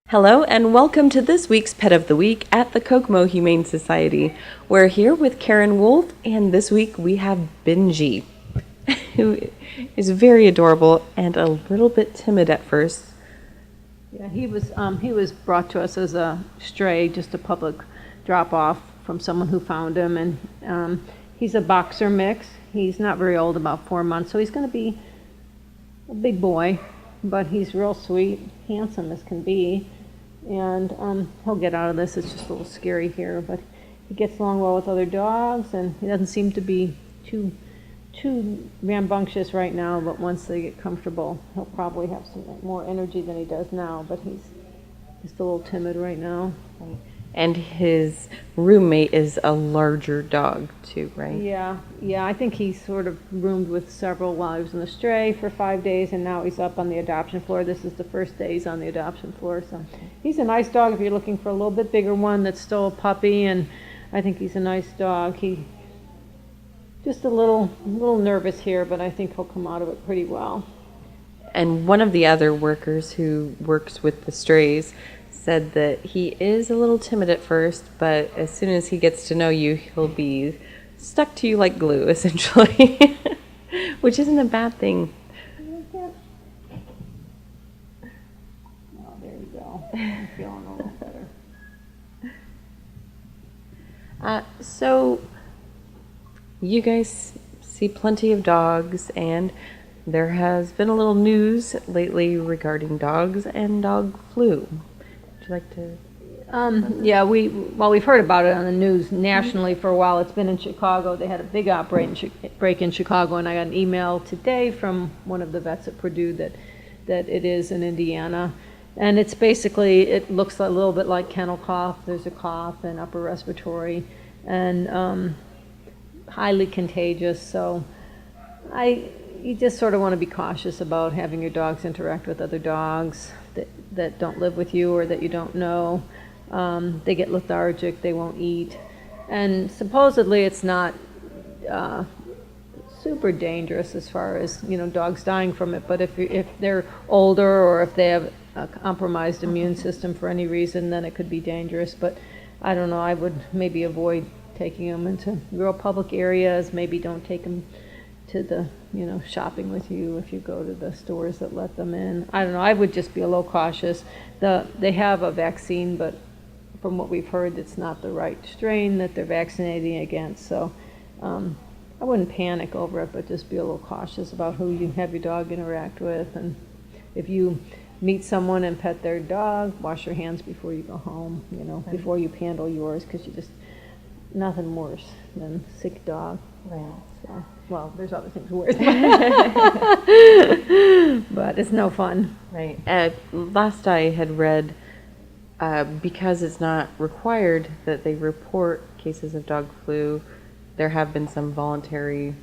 Hello and welcome to this week's Pet of the Week at the Kokomo Humane Society. We're here with Karen Wolf, and this week we have Benji, who is very adorable and a little bit timid at first. Yeah, he was brought to us as a stray, just a public drop-off from someone who found him, and he's a boxer mix. He's not very old, about 4 months, so he's going to be a big boy, but he's real sweet, handsome as can be. And he'll get out of this. It's just a little scary here, but he gets along well with other dogs, and he doesn't seem to be too rambunctious right now, but once they get comfortable, he'll probably have some more energy than he does now, but he's just a little timid right now. And his roommate is a larger dog too, right? Yeah, I think he sort of roomed with several while he was in the stray for 5 days, and now he's up on the adoption floor. This is the first day he's on the adoption floor, so he's a nice dog if you're looking for a little bit bigger one that's still a puppy, and I think he's a nice dog. He just a little nervous here, but I think he'll come out of it pretty well. And one of the other workers who works with the strays said that he is a little timid at first, but as soon as he gets to know you, he'll be stuck to you like glue, essentially, which isn't a bad thing. Oh, there you go. I'm feeling a little better. So you guys see plenty of dogs, and there has been a little news lately regarding dogs and dog flu. Would you like to? Yeah, we've heard about it on the news nationally for a while. It's been in Chicago. They had a big outbreak in Chicago, and I got an email today from one of the vets at Purdue that it is in Indiana. And it's basically, it looks a little bit like kennel cough. There's a cough and upper respiratory, and highly contagious. So you just sort of want to be cautious about having your dogs interact with other dogs that don't live with you or that you don't know. They get lethargic, they won't eat, and supposedly it's not super dangerous as far as dogs dying from it. But if they're older or if they have a compromised immune system for any reason, then it could be dangerous. But I don't know. I would maybe avoid taking them into real public areas. Maybe don't take them to the shopping with you if you go to the stores that let them in. I don't know. I would just be a little cautious. They have a vaccine, but from what we've heard, it's not the right strain that they're vaccinating against. So I wouldn't panic over it, but just be a little cautious about who you have your dog interact with. And if you meet someone and pet their dog, wash your hands before you go home, before you handle yours, because nothing worse than a sick dog. Right. So, well, there's other things worse, but it's no fun. Right. Last I had read, because it's not required that they report cases of dog flu, there have been some voluntary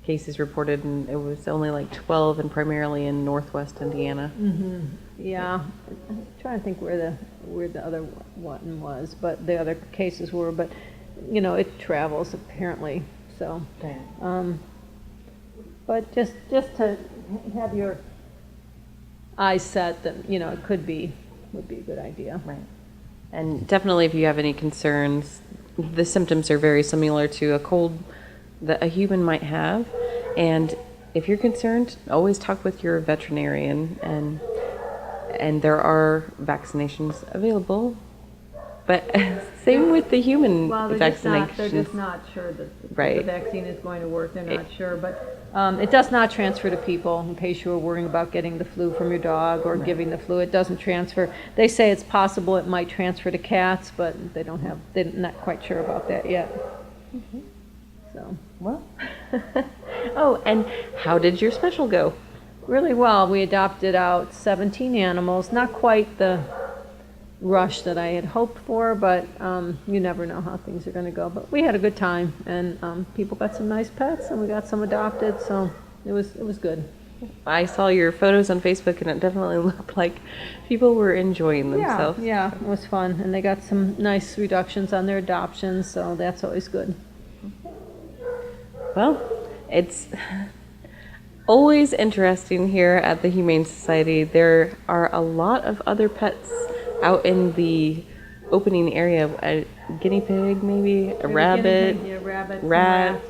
cases reported, and it was only like 12, and primarily in Northwest Indiana. Mm-hmm. Yeah, I'm trying to think where the other one was, but the other cases were. But it travels apparently. So, but just to have your eyes set that it would be a good idea. Right. And definitely, if you have any concerns, the symptoms are very similar to a cold that a human might have. And if you're concerned, always talk with your veterinarian, and there are vaccinations available. But same with the human vaccinations. They're just not sure that right. The vaccine is going to work. They're not sure. But it does not transfer to people, in case you were worrying about getting the flu from your dog or giving the flu. It doesn't transfer. They say it's possible it might transfer to cats, but they're not quite sure about that yet. Mm-hmm. So, well. Oh, and how did your special go? Really well. We adopted out 17 animals. Not quite the rush that I had hoped for, but you never know how things are going to go. But we had a good time, and people got some nice pets, and we got some adopted, so it was good. I saw your photos on Facebook, and it definitely looked like people were enjoying themselves. Yeah, it was fun, and they got some nice reductions on their adoptions, so that's always good. Well, it's always interesting here at the Humane Society. There are a lot of other pets out in the opening area, a guinea pig, maybe a rabbit, Rabbit, rat,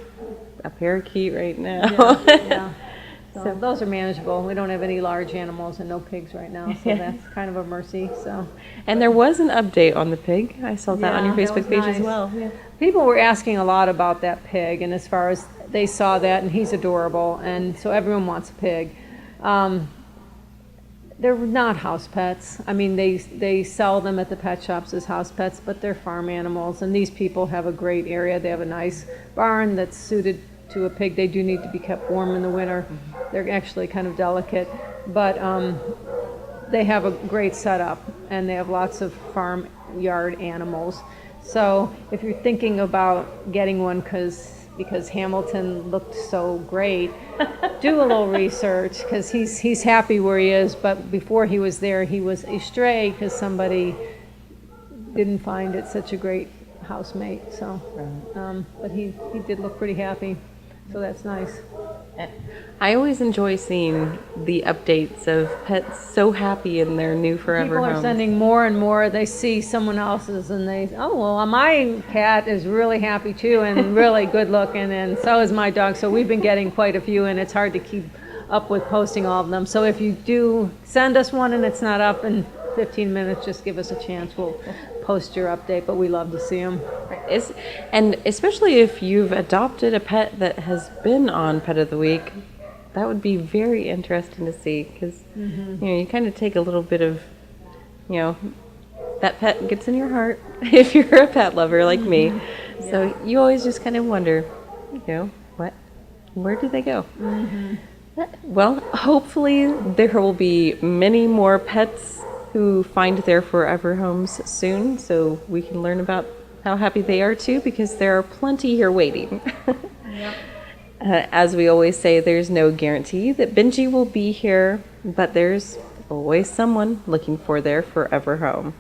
a parakeet right now. Yeah. So those are manageable. We don't have any large animals and no pigs right now, so that's kind of a mercy. So. And there was an update on the pig. I saw that on your Yeah, that Facebook was page as nice. well. Yeah. People were asking a lot about that pig, and as far as they saw that, and he's adorable, and so everyone wants a pig. They're not house pets. I mean, they sell them at the pet shops as house pets, but they're farm animals, and these people have a great area. They have a nice barn that's suited to a pig. They do need to be kept warm in the winter. They're actually kind of delicate, but they have a great setup, and they have lots of farm yard animals. So if you're thinking about getting one because Hamilton looked so great, do a little research, because he's happy where he is, but before he was there, he was a stray because somebody didn't find it such a great housemate. So, but he did look pretty happy, so that's nice. I always enjoy seeing the updates of pets so happy in their new forever People are homes. sending more and more. They see someone else's and oh, well, my cat is really happy too and really good looking, and so is my dog. So we've been getting quite a few, and it's hard to keep up with posting all of them. So if you do send us one and it's not up in 15 minutes, just give us a chance. We'll post your update, but we love to see them. And especially if you've adopted a pet that has been on Pet of the Week, that would be very interesting to see, because you kind of take a little bit of, that pet gets in your heart if you're a pet lover like me. So you always just kind of wonder, where do they go? Well, hopefully there will be many more pets who find their forever homes soon, so we can learn about how happy they are too, because there are plenty here waiting. Yep. As we always say, there's no guarantee that Benji will be here, but there's always someone looking for their forever home.